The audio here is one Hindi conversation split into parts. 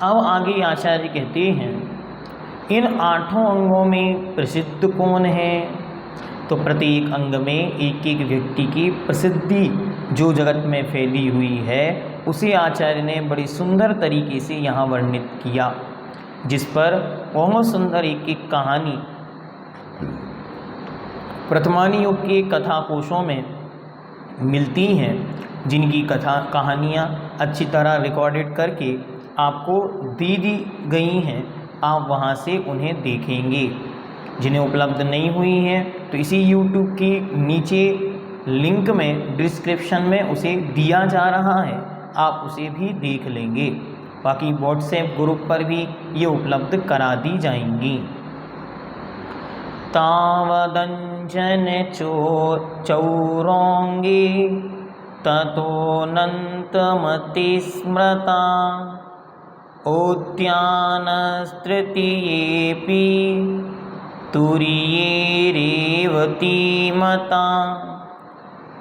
अब आगे आचार्य कहते हैं, इन 8 अंगों में प्रसिद्ध कौन है? तो प्रत्येक अंग में एक एक व्यक्ति की प्रसिद्धि जो जगत में फैली हुई है उसे आचार्य ने बड़ी सुंदर तरीके से यहाँ वर्णित किया, जिस पर बहुत सुंदर एक एक कहानी प्रथमानी युग के कथा कोशों में मिलती हैं, जिनकी कहानियाँ अच्छी तरह रिकॉर्डेड करके आपको दी गई हैं। आप वहाँ से उन्हें देखेंगे। जिन्हें उपलब्ध नहीं हुई हैं तो इसी YouTube की नीचे लिंक में डिस्क्रिप्शन में उसे दिया जा रहा है, आप उसे भी देख लेंगे। बाकी व्हाट्सएप ग्रुप पर भी ये उपलब्ध करा दी जाएंगी। तावदंजन चौरंगी ततोऽनन्तमति स्मृता उद्यानस्तृतीयेऽपि तुरीये रेवतीमता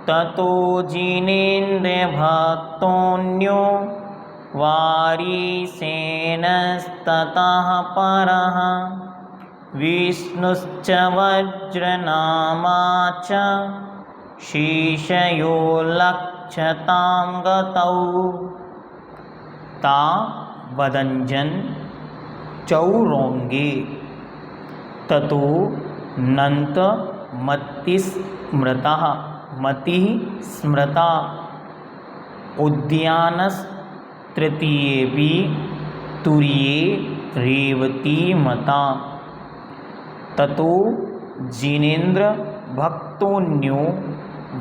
ततो जिनेन्द्रभक्तोऽन्यो वारिसेनस्ततः परः विष्णुश्च वज्रनामा च शेषयो लक्षतां गतौ तावदंजन चौरंगे ततो नन्तमतिस्मृतः मतिः स्मृता उद्यानस्तृतीयेऽपि तुरीये रेवतीमता ततो जिनेन्द्र भक्तोऽन्यो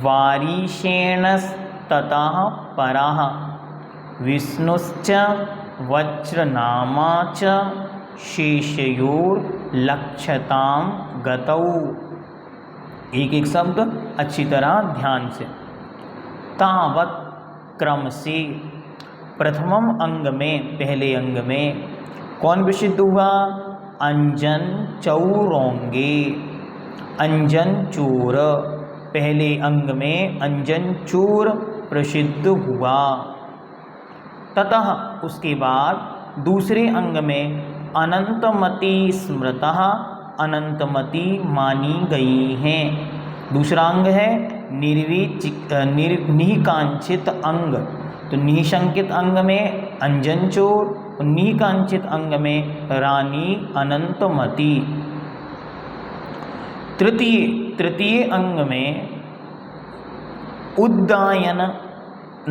वारिषेणस्ततः परः विष्णुश्च वज्रनामा च शेषयोर्लक्षतां गतौ। एक एक शब्द अच्छी तरह ध्यान से। तावत क्रम से प्रथमम अंग में, पहले अंग में कौन प्रसिद्ध हुआ? अंजन चौरंगे, अंजन चोर। पहले अंग में अंजन चोर प्रसिद्ध हुआ। ततः उसके बाद दूसरे अंग में अनंतमति स्मृतः, अनंतमति मानी गई हैं। दूसरा अंग है निःकांक्षित अंग। तो निःशंकित अंग में अंजन चोर, निःकांक्षित अंग में रानी अनंतमति। तृतीय अंग में उद्यान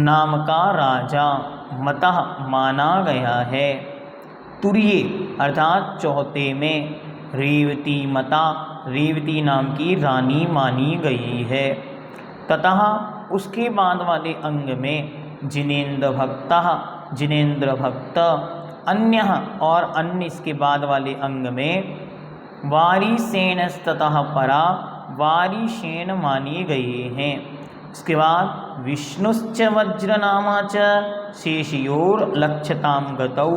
नाम का राजा मतः माना गया है। तुरीये अर्थात चौथे में रेवती मता, रेवती नाम की रानी मानी गई है। ततः उसके बाद वाले अंग में जिनेन्द्र भक्तः, जिनेन्द्र भक्त। अन्य और अन्य इसके बाद वाले अंग में वारिसेनस्ततः परा, वारिसेन मानी गए हैं। इसके बाद विष्णुश्च वज्रनामा च शेषयोर्लक्षतां गतौ।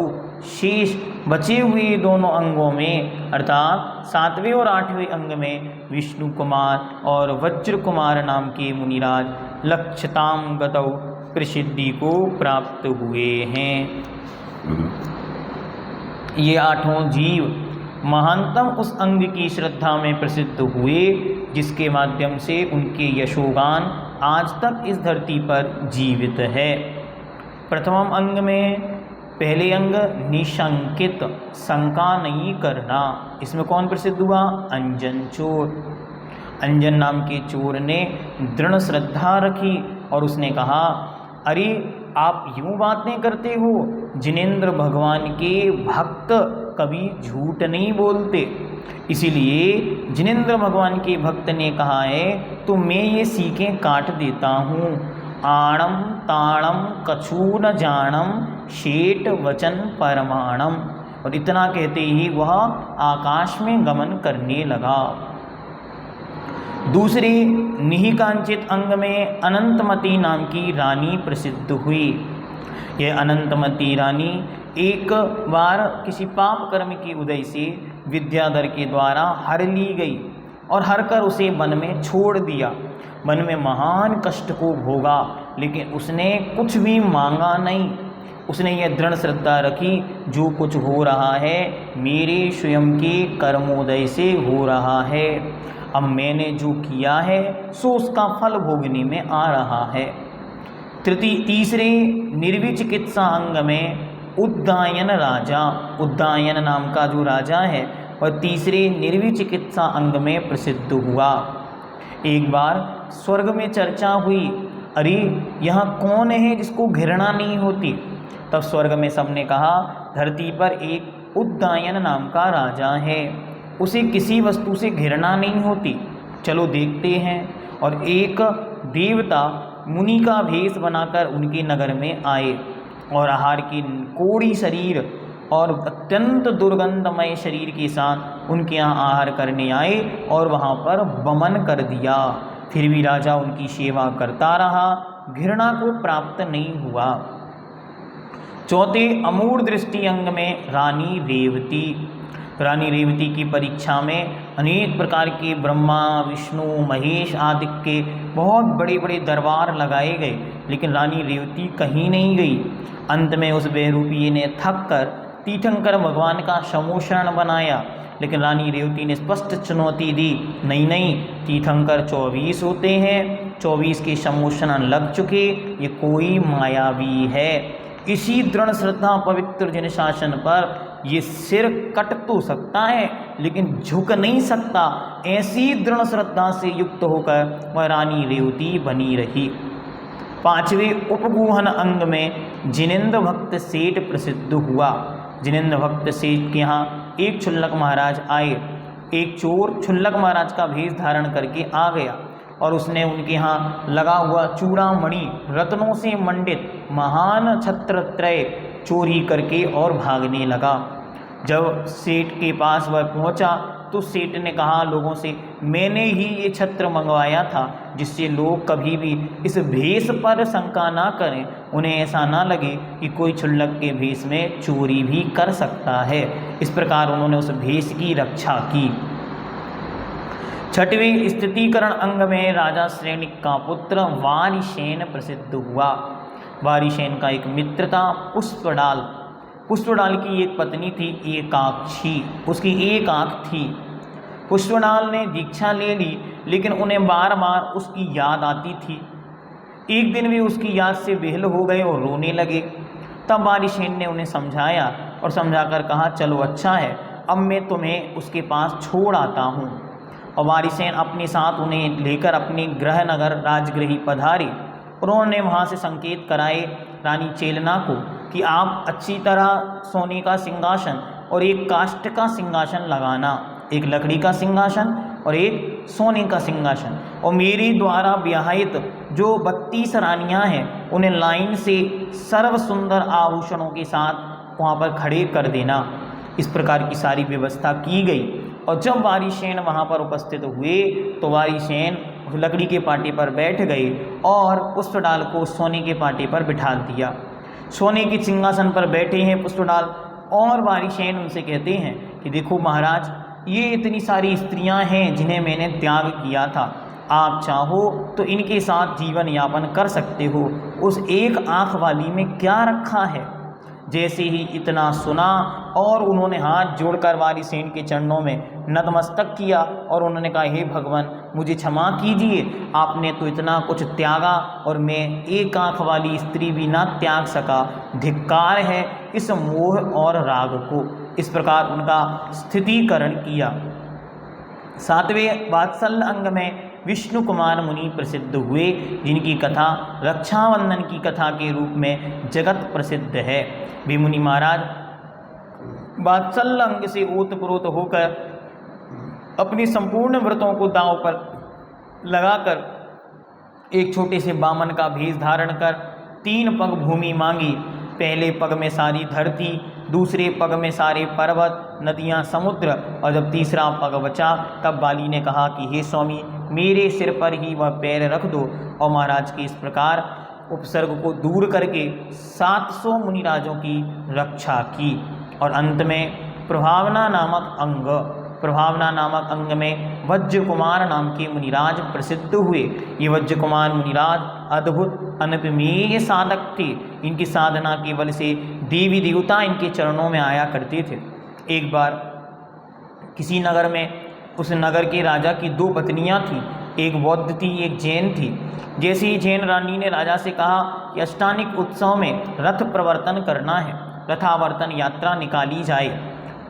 शेष बचे हुए दोनों अंगों में अर्थात 7वें और 8वें अंग में विष्णु कुमार और वज्र कुमार नाम के मुनिराज लक्षतां गतौ प्रसिद्धि को प्राप्त हुए हैं। ये 8 जीव महानतम उस अंग की श्रद्धा में प्रसिद्ध हुए जिसके माध्यम से उनके यशोगान आज तक इस धरती पर जीवित है। प्रथम अंग में पहले अंग निशंकित, शंका नहीं करना। इसमें कौन प्रसिद्ध हुआ? अंजन चोर। अंजन नाम के चोर ने दृढ़ श्रद्धा रखी और उसने कहा, अरे आप यूँ बातें करते हो, जिनेन्द्र भगवान के भक्त कभी झूठ नहीं बोलते। इसीलिए जिनेन्द्र भगवान के भक्त ने कहा है तो मैं ये सीखें काट देता हूँ। आणम ताणम कछु न जानम शेट वचन परमाणम। और इतना कहते ही वह आकाश में गमन करने लगा। दूसरे निःकांक्षित अंग में अनंतमति नाम की रानी प्रसिद्ध हुई। यह अनंतमति रानी एक बार किसी पाप कर्म के उदय से विद्याधर के द्वारा हर ली गई और हर कर उसे वन में छोड़ दिया। वन में महान कष्ट को भोगा, लेकिन उसने कुछ भी मांगा नहीं। उसने यह दृढ़ श्रद्धा रखी, जो कुछ हो रहा है मेरे स्वयं के कर्मोदय से हो रहा है। अब मैंने जो किया है सो उसका फल भोगने में आ रहा है। तीसरे निर्विचिकित्सा अंग में उद्दायन राजा, उद्दायन नाम का जो राजा है वह तीसरे निर्विचिकित्सा अंग में प्रसिद्ध हुआ। एक बार स्वर्ग में चर्चा हुई, अरे यहाँ कौन है जिसको घृणा नहीं होती। तब स्वर्ग में सबने कहा, धरती पर एक उद्दायन नाम का राजा है, उसे किसी वस्तु से घृणा नहीं होती, चलो देखते हैं। और एक देवता मुनि का भेष बनाकर उनके नगर में आए और आहार की कोड़ी शरीर और अत्यंत दुर्गंधमय शरीर के साथ उनके यहाँ आहार करने आए और वहाँ पर वमन कर दिया। फिर भी राजा उनकी सेवा करता रहा, घृणा को प्राप्त नहीं हुआ। चौथे अमूढ़ दृष्टि अंग में रानी रेवती। रानी रेवती की परीक्षा में अनेक प्रकार के ब्रह्मा विष्णु महेश आदि के बहुत बड़े बड़े दरबार लगाए गए, लेकिन रानी रेवती कहीं नहीं गई। अंत में उस बेरूपी ने थक कर तीर्थंकर भगवान का समोषण बनाया, लेकिन रानी रेवती ने स्पष्ट चुनौती दी, नहीं नहीं, तीर्थंकर 24 होते हैं, 24 के समोषण लग चुके, ये कोई मायावी है। इसी दृढ़ श्रद्धा पवित्र जिन शासन पर ये सिर कट तो सकता है लेकिन झुक नहीं सकता, ऐसी दृढ़ श्रद्धा से युक्त होकर वह रानी रेवती बनी रही। पांचवें उपगूहन अंग में जिनेंद्र भक्त सेठ प्रसिद्ध हुआ। जिनेंद्र भक्त सेठ के यहाँ एक क्षुल्लक महाराज आए। एक चोर क्षुल्लक महाराज का भेष धारण करके आ गया और उसने उनके यहाँ लगा हुआ चूड़ामणि रत्नों से मंडित महान छत्रत्रय चोरी करके और भागने लगा। जब सेठ के पास वह पहुंचा तो सेठ ने कहा लोगों से, मैंने ही ये छत्र मंगवाया था, जिससे लोग कभी भी इस भेष पर शंका ना करें, उन्हें ऐसा ना लगे कि कोई क्षुल्लक के भेष में चोरी भी कर सकता है। इस प्रकार उन्होंने उस भेष की रक्षा की। छठवें स्थितीकरण अंग में राजा श्रेणिक का पुत्र वारिसेन प्रसिद्ध हुआ। वारिसेन का एक मित्र था पुष्पडाल। पुष्पडाल की एक पत्नी थी एकाक्षी, उसकी एक आँख थी। पुष्पडाल ने दीक्षा ले ली, लेकिन उन्हें बार बार उसकी याद आती थी। एक दिन वे उसकी याद से बेहल हो गए और रोने लगे। तब वारिसेन ने उन्हें समझाया और समझाकर कहा, चलो अच्छा है, अब मैं तुम्हें उसके पास छोड़ आता हूँ। और वारिसेन अपने साथ उन्हें लेकर अपने गृह नगर राजगृही पधारे। उन्होंने वहाँ से संकेत कराए रानी चेलना को कि आप अच्छी तरह सोने का सिंहासन और एक काष्ठ का सिंहासन लगाना, एक लकड़ी का सिंहासन और एक सोने का सिंहासन, और मेरे द्वारा ब्याहित जो 32 रानियाँ हैं उन्हें लाइन से सर्व सुंदर आभूषणों के साथ वहाँ पर खड़े कर देना। इस प्रकार की सारी व्यवस्था की गई। और जब वारिसेन वहाँ पर उपस्थित हुए तो वारिसेन लकड़ी के पाटे पर बैठ गए और पुष्पडाल को सोने के पाटे पर बिठा दिया। सोने के सिंहासन पर बैठे हैं पुष्पडाल और वारिसेन उनसे कहते हैं कि देखो महाराज, ये इतनी सारी स्त्रियां हैं जिन्हें मैंने त्याग किया था, आप चाहो तो इनके साथ जीवन यापन कर सकते हो। उस एक आँख वाली में क्या रखा है। जैसे ही इतना सुना और उन्होंने हाथ जोड़कर वारिसेन के चरणों में नतमस्तक किया और उन्होंने कहा, हे भगवान मुझे क्षमा कीजिए, आपने तो इतना कुछ त्यागा और मैं एक आँख वाली स्त्री भी ना त्याग सका, धिक्कार है इस मोह और राग को। इस प्रकार उनका स्थितीकरण किया। सातवें वात्सल्य अंग में विष्णु कुमार मुनि प्रसिद्ध हुए, जिनकी कथा रक्षाबंधन की कथा के रूप में जगत प्रसिद्ध है। वे मुनि महाराज वात्सल्य अंग से ओतप्रोत होकर अपने संपूर्ण व्रतों को दांव पर लगाकर एक छोटे से बामन का भेष धारण कर 3 पग भूमि मांगी। पहले पग में सारी धरती, दूसरे पग में सारे पर्वत नदियाँ समुद्र, और जब तीसरा पग बचा तब बाली ने कहा कि हे स्वामी मेरे सिर पर ही वह पैर रख दो। और महाराज के इस प्रकार उपसर्ग को दूर करके 700 मुनिराजों की रक्षा की। और अंत में प्रभावना नामक अंग में वज्र कुमार नाम के मुनिराज प्रसिद्ध हुए। ये वज्र कुमार मुनिराज अद्भुत अनुपमेय साधक थे। इनकी साधना के बल से देवी देवता इनके चरणों में आया करते थे। एक बार किसी नगर में, उस नगर के राजा की 2 पत्नियां थीं, एक बौद्ध थी, एक जैन थी। जैसे ही जैन रानी ने राजा से कहा कि अष्टानिक उत्सव में रथ प्रवर्तन करना है, रथावर्तन यात्रा निकाली जाए,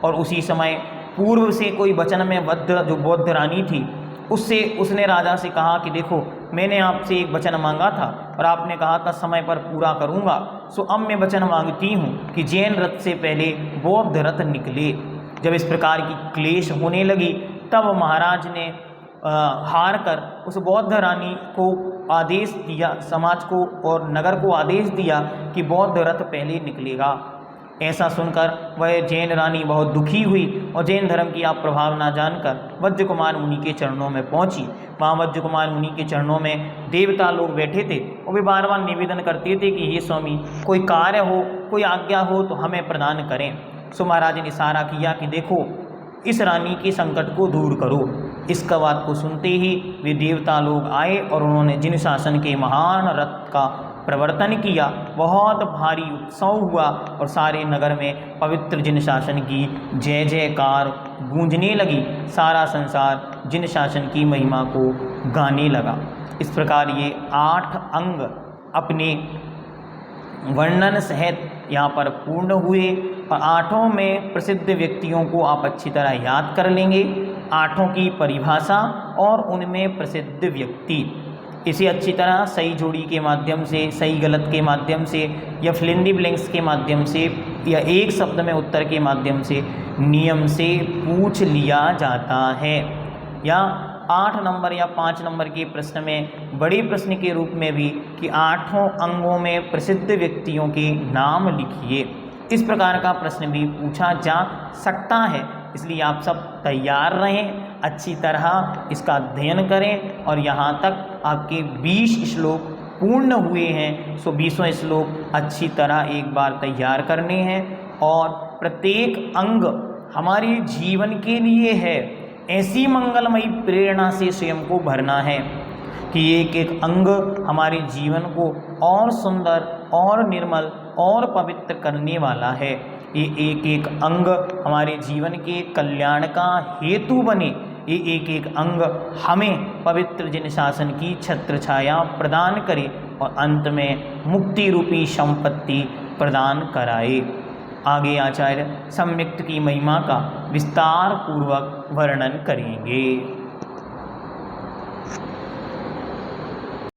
और उसी समय पूर्व से कोई वचन में जो बौद्ध रानी थी उसने राजा से कहा कि देखो, मैंने आपसे एक वचन मांगा था और आपने कहा था समय पर पूरा करूंगा, सो अब मैं वचन मांगती हूँ कि जैन रथ से पहले बौद्ध रथ निकले। जब इस प्रकार की क्लेश होने लगी तब महाराज ने हार कर उस बौद्ध रानी को आदेश दिया, समाज को और नगर को आदेश दिया कि बौद्ध रथ पहले निकलेगा। ऐसा सुनकर वह जैन रानी बहुत दुखी हुई और जैन धर्म की आप प्रभाव ना जानकर वज्र कुमार मुनि के चरणों में पहुंची। वहाँ वज्र कुमार मुनि के चरणों में देवता लोग बैठे थे और वे बार बार निवेदन करते थे कि हे स्वामी, कोई कार्य हो, कोई आज्ञा हो तो हमें प्रदान करें। सो महाराज ने इशारा किया कि देखो, इस रानी के संकट को दूर करो। इसका बात को सुनते ही वे देवता लोग आए और उन्होंने जिन शासन के महान रथ का प्रवर्तन किया। बहुत भारी उत्सव हुआ और सारे नगर में पवित्र जिन शासन की जय जयकार गूंजने लगी। सारा संसार जिन शासन की महिमा को गाने लगा। इस प्रकार ये 8 अंग अपने वर्णन सहित यहाँ पर पूर्ण हुए और 8 में प्रसिद्ध व्यक्तियों को आप अच्छी तरह याद कर लेंगे। 8 की परिभाषा और उनमें प्रसिद्ध व्यक्ति, इसे अच्छी तरह सही जोड़ी के माध्यम से, सही गलत के माध्यम से, या फिलिंदी ब्लैंक्स के माध्यम से, या एक शब्द में उत्तर के माध्यम से नियम से पूछ लिया जाता है। या 8 नंबर या 5 नंबर के प्रश्न में बड़े प्रश्न के रूप में भी कि 8 अंगों में प्रसिद्ध व्यक्तियों के नाम लिखिए, इस प्रकार का प्रश्न भी पूछा जा सकता है। इसलिए आप सब तैयार रहें, अच्छी तरह इसका अध्ययन करें और यहाँ तक आपके 20 श्लोक पूर्ण हुए हैं। सो 20वें श्लोक अच्छी तरह एक बार तैयार करने हैं और प्रत्येक अंग हमारे जीवन के लिए है। ऐसी मंगलमयी प्रेरणा से स्वयं को भरना है कि एक एक अंग हमारे जीवन को और सुंदर और निर्मल और पवित्र करने वाला है। ये एक एक अंग हमारे जीवन के कल्याण का हेतु बने। ये एक एक अंग हमें पवित्र जिन शासन की छत्र छाया प्रदान करे और अंत में मुक्ति रूपी संपत्ति प्रदान कराए। आगे आचार्य सम्यक्त की महिमा का विस्तार पूर्वक वर्णन करेंगे।